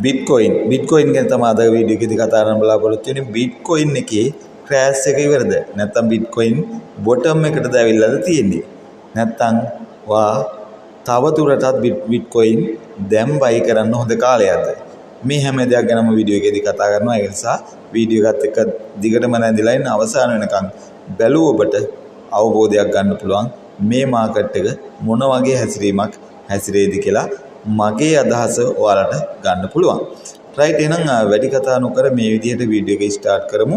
Bitcoin ගැන තමයි අද වීඩියෝ එකේදී කතා කරන්න බලාපොරොත්තු වෙන්නේ. බිට්කොයින් එකේ ක්‍රෑෂ් එක ඉවරද? නැත්නම් බිට්කොයින් බොටම් එකටද ඇවිල්ලාද තියෙන්නේ? නැත්නම් තව දුරටත් බිට්කොයින් දැන් බයි කරන්න හොඳ කාලයක්ද? මේ හැම දෙයක් ගැනම වීඩියෝ එකේදී කතා කරනවා. ඒ නිසා වීඩියෝ එකත් එක්ක දිගටම නැඳලා ඉන්න අවසාන වෙනකන් බැලුව ඔබට අවබෝධයක් ගන්න පුළුවන් මේ මාකට් එක මොන වගේ හැසිරීමක් හැසිරෙයිද කියලා මගේ අදහස ඔයාලට ගන්න පුළුවන්. රයිට්, එහෙනම් වැඩි කතා නොකර මේ විදිහට වීඩියෝ එක ස්ටාර්ට් කරමු.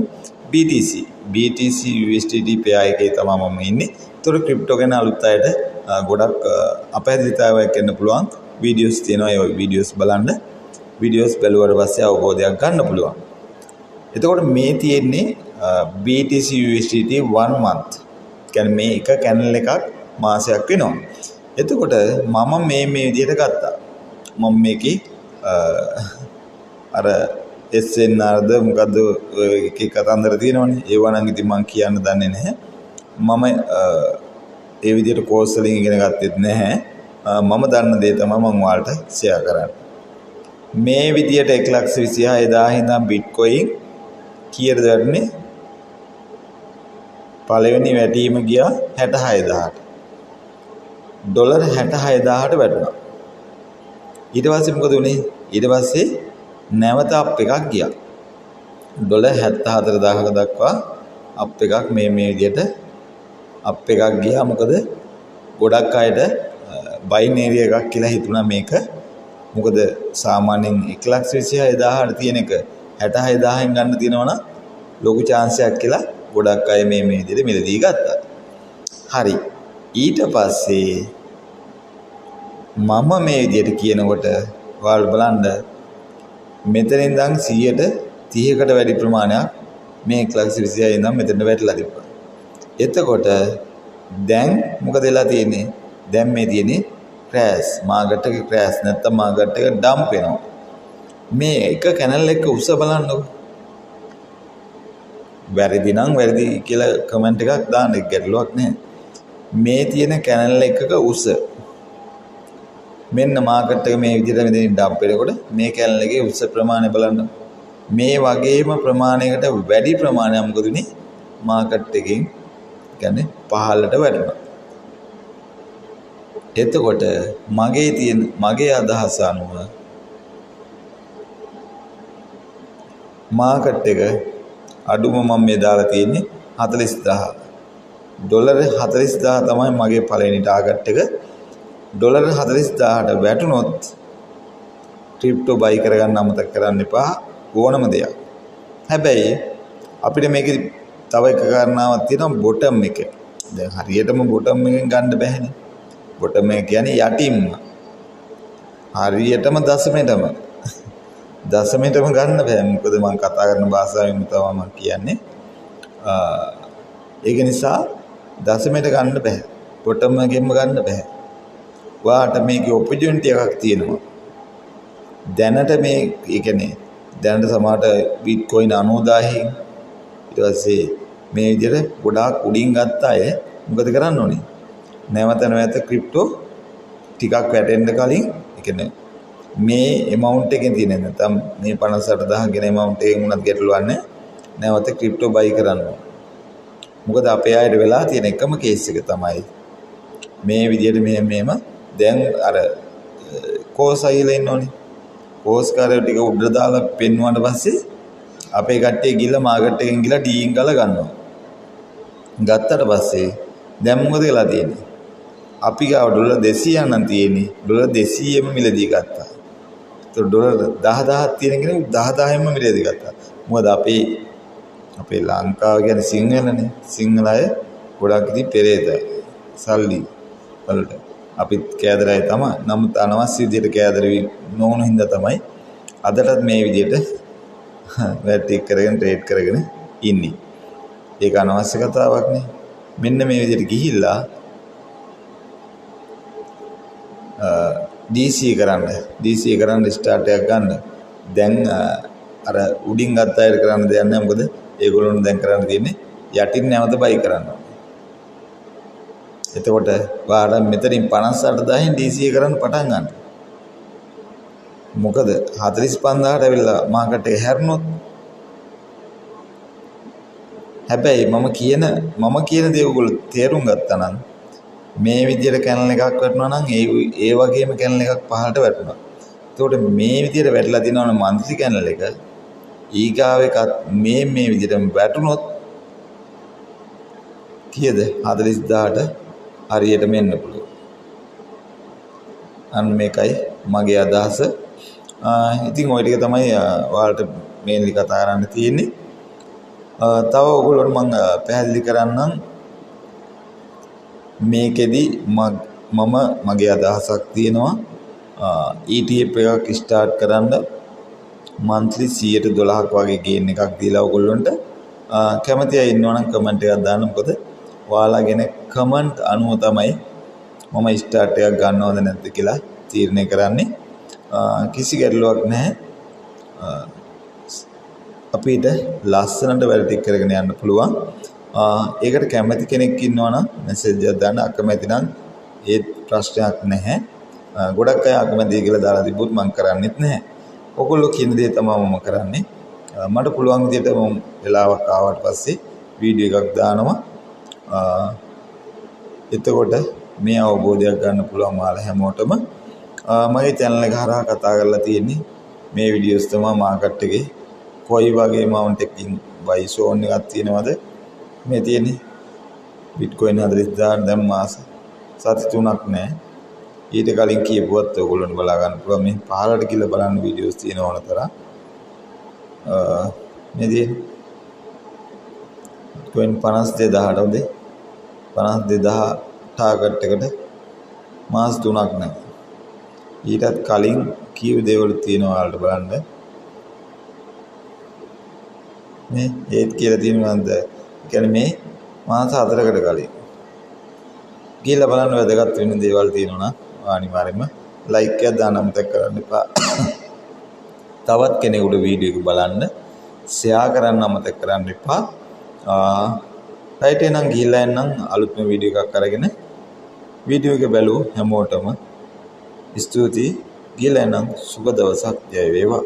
BTC USDT pair එකේ තමයි මම ඉන්නේ. ඒතර ක්‍රිප්ටෝ ගැන අලුත් අයට ගොඩක් අපහැදිලිතාවයක් එන්න පුළුවන් වීඩියෝස් තියෙනවා. ඒ වීඩියෝස් බලන්න. වීඩියෝස් බැලුවට පස්සේ අවබෝධයක් ගන්න පුළුවන්. එතකොට මේ තියෙන්නේ BTC USDT 1 month. කියන්නේ මේ එක කැනල් එකක් මාසයක් වෙනවා. එතකොට මම මේ විදිහට ගත්තා. මම මේකේ අර SNRද මොකද්ද එකේ කතන්දර තියෙනවනේ. ඒවා නම් ඉතින් මම කියන්න දන්නේ නැහැ. මම ඒ විදිහට කෝස් වලින් ඉගෙන ගත්තෙත් නැහැ. මම දන්න දේ තමයි මම ඔයාලට ෂෙයා කරන්නේ. මේ විදිහට 1,26,000 ඉඳන් බිට්කොයින් කීයද වැටුනේ? පළවෙනි වැටීම ගියා 66,000ට. ඩොලර් 66,000ට වැටුණා. ඊට පස්සේ මොකද වුනේ? ඊට පස්සේ නැවත අප් එකක් ගියා. ඩොලර් 74,000ක දක්වා අප් එකක් මේ විදිහට අප් එකක් ගියා. මොකද ගොඩක් අයට බයිනරි එකක් කියලා හිතුණා මේක. මොකද සාමාන්‍යයෙන් 1,26,000ට තියෙන එක 66,000න් ගන්න තියෙනවනම් ලොකු chance එකක් කියලා ගොඩක් අය මේ විදිහට මිලදී ගත්තා. හරි. ඊට පස්සේ මම මේ විදිහට කියනකොට ඔයාලා බලන්න මෙතනින් ඉඳන් 130කට වැඩි ප්‍රමාණයක් මේ 1,26,000 ඉඳන් මෙතනට වැටලා තිබ්බා. එතකොට දැන් මොකද වෙලා තියෙන්නේ? දැන් මේ තියෙන්නේ ක්‍රෑෂ්. මාකට් එකේ ක්‍රෑෂ් නැත්තම් මාකට් එක ඩම්ප් වෙනවා. මේ එක කැනල් එක උස බලන්නකො. වැරදි නම් වැරදි කියලා කමෙන්ට් එකක් දාන්න, ගැටලුවක් නැහැ. මේ තියෙන කැනල් එකක උස මෙන්න මාකට් එක මේ විදිහට මෙතනින් ඩම්ප් වෙනකොට මේ කැනල් එකේ උස ප්‍රමාණය බලන්න. මේ වගේම ප්‍රමාණයකට වැඩි ප්‍රමාණයක් මොකද උනේ? මාකට් එකෙන් කියන්නේ පහළට වැටුණා. එතකොට මගේ අදහස අනුව මාකට් එක අඩුම මම මේ දාලා තියෙන්නේ 40,000. ඩොලර් 40,000 තමයි මගේ පළවෙනි ටාගට් එක. ඩොලර් 40,000ට වැටුනොත් ක්‍රිප්ටෝ බයි කරගන්න අමතක කරන්න එපා ඕනම දෙයක්. හැබැයි අපිට මේකේ තව එක කාරණාවක් තියෙනවා, බොටම් එක. දැන් හරියටම බොටම් එකෙන් ගන්න බෑනේ. බොටම් එක කියන්නේ යටින්ම. හරියටම දශමයටම ගන්න බෑ. මොකද මම කතා කරන භාෂාවෙන් තමයි මම කියන්නේ. ඒක නිසා දශමයට ගන්න බෑ. බොටම් එකෙන්ම ගන්න බෑ. ඔයාට මේකේ ඔපචුනිටි එකක් තියෙනවා. දැනට මේ කියන්නේ දැනට සමහරට බිට්කොයින් 90,000න් ඊට පස්සේ මේ විදිහට ගොඩාක් උඩින් ගත්ත අය මොකද කරන්න ඕනේ? නැවත ක්‍රිප්ටෝ ටිකක් වැටෙන්න කලින් ඒ කියන්නේ මේ amount එකෙන් තියෙන නැත්නම් මේ 58,000 ගෙන amount එකෙන් උනත් ගැටලුවක් නැහැ. නැවත ක්‍රිප්ටෝ බයි කරන්න ඕනේ. මොකද අපේ අයට වෙලා තියෙන එකම කේස් එක තමයි මේ විදිහට මෙහෙම දැන් අර කෝස් අයිලා ඉන්නෝනේ. කෝස් කාර්යය ටික උඩ දාලා පෙන්වුවාට පස්සේ අපේ කට්ටිය ගිහලා මාකට් එකෙන් ගිහලා ඩීන් ගාලා ගන්නවා. ගත්තට පස්සේ දැන් මොකද වෙලා තියෙන්නේ? අපි ගාව ඩොලර් 200 නම් තියෙන්නේ. ඩොලර් 200ෙම මිලදී ගත්තා. ඒතකොට ඩොලර් 10,000ක් තියෙන කෙනෙක් 10,000ෙම මිලදී ගත්තා. මොකද අපේ ලංකාව කියන්නේ සිංහලනේ. සිංහල අය ගොඩක් ඉතින් පෙරේතයි. සල්ලි වලට අපිත් කෑදරයි තමයි. නමුත් අනවශ්‍ය විදිහට කෑදර නොවුණු හින්දා තමයි අදටත් මේ විදිහට වැටි කරගෙන ට්‍රේඩ් කරගෙන ඉන්නේ. ඒක අනවශ්‍ය කතාවක් නේ. මෙන්න මේ විදිහට ගිහිල්ලා DC කරන්න ස්ටාර්ට් එකක් ගන්න. දැන් අර උඩින් ගත්ත අයට කරන්න දෙයක් නැහැ. මොකද ඒගොල්ලොන්ට දැන් කරන්න තියෙන්නේ යටින් නැවත බයි කරන්න. එතකොට ඔයාලා මෙතනින් 58,000න් DC කරන්න පටන් ගන්න. මොකද 45000ට ඇවිල්ලා මාකට් එක හැරුණොත් හැබැයි මම කියන දේ ඔයගොල්ලෝ තේරුම් ගත්තා නම් මේ විදියට කැනල් එකක් වැටුණා නම් ඒ වගේම කැනල් එකක් පහළට වැටුණා. එතකොට මේ විදියට වැටලා දිනවන මන්ත්‍රි කැනල් එක ඊගාව එකත් මේ විදියටම වැටුණොත් කීයද 40000ට හරියටම එන්න පුළුවන්. අන්න මේකයි මගේ අදහස. ඉතින් ওই ටික තමයි ඔයාලට මේන්ලි කතා කරන්න තියෙන්නේ. තව ඔයගොල්ලන්ට මම පැහැදිලි කරන්නම් මේකෙදි මගේ අදහසක් තියෙනවා ETF එකක් ස්ටාර්ට් කරන්න මන්ත්ලි 112ක් වගේ ගේන් එකක් දීලා ඔයගොල්ලන්ට කැමති අය ඉන්නවනම් කමෙන්ට් එකක් දාන්න. මොකද ඔයාලාගෙන කමෙන්ට් අනුව තමයි මම ස්ටාර්ට් එකක් ගන්නවද නැද්ද කියලා තීරණය කරන්නේ. කිසි ගැටලුවක් නැහැ. අපිට ලස්සනට වැඩ ටික කරගෙන යන්න පුළුවන්. ඒකට කැමති කෙනෙක් ඉන්නවනම් මැසේජ් එකක් දාන්න. අකමැති නම් ඒත් ප්‍රශ්නයක් නැහැ. ගොඩක් අය අකමැති කියලා දාලා තිබ්බොත් මම කරන්නේත් නැහැ. ඔයගොල්ලෝ කියන දේ තමයි මම කරන්නේ. මට පුළුවන් විදිහට මම වෙලාවක් ආවට පස්සේ වීඩියෝ එකක් දානවා. එතකොට මේ අවබෝධයක් ගන්න පුළුවන් ඔයාලා හැමෝටම. මගේ channel එක හරහා කතා කරලා තියෙන්නේ මේ වීඩියෝස් තමයි මාකට් එකේ කොයි වගේ amount එකකින් buy zone එකක් තියෙනවද මේ තියෙන්නේ. Bitcoin 40000 දැන් මාස සති 3ක් නෑ. ඊට කලින් කියපුවත් ඔයගොල්ලන්ට බලා ගන්න පුළුවන්. මේ පහළට කියලා බලන්න වීඩියෝස් තියෙන ඕන තරම්. මේ තියෙන්නේ Bitcoin 52000ට උදේ 52000 ටාගට් එකට මාස 3ක් නෑ. ඊටත් කලින් කීව දේවල් තියෙනවා ඔයාලට බලන්න. මේ ඒත් කියලා තියෙනවද? කියන්නේ මේ මාස 4කට කලින්. ගිහලා බලන්න වැදගත් වෙන දේවල් තියෙනවා නම් අනිවාර්යයෙන්ම ලයික් එකක් දාන්න අමතක කරන්න එපා. තවත් කෙනෙකුට වීඩියෝ එක බලන්න ෂෙයා කරන්න අමතක කරන්න එපා. රයිට් එහෙනම් ගිහලා එන්නම් අලුත්ම වීඩියෝ එකක් අරගෙන. වීඩියෝ එක බැලුව හැමෝටම ස්තුතියි. ගිහලා එන්නම් සුබ දවසක්. ජය වේවා.